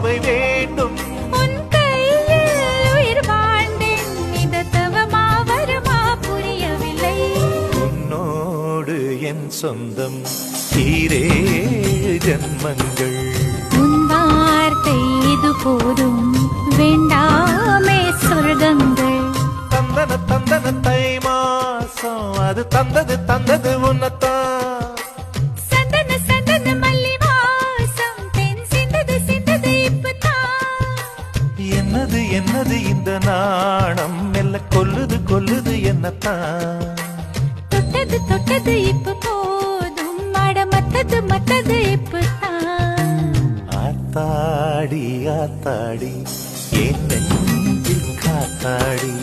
சுவை வேண்டும். உன் கையில் உயிர் வாழ்ந்தேன், இந்த தவமா வருமா புரியவில்லை. உன்னோடு என் சொந்தம் ஈரேழு ஜன்மங்கள். உன் வார்த்தை இது போதும், வேண்டாமே சொர்க்கங்கள். தந்தன தந்தன தை மாசம் அது தந்தது உன்னத்தான். சந்தன சந்தன மல்லி வாசம் தென் சிந்தது இப்பதான். என்னது என்னது இந்த நாணம் மெல்ல கொல்லுது என்னத்தான். தொட்டது இப்ப போதும், மத்தது இப்பதான். ஆத்தாடி ஆத்தாடி என் நெஞ்சில் காத்தாடி.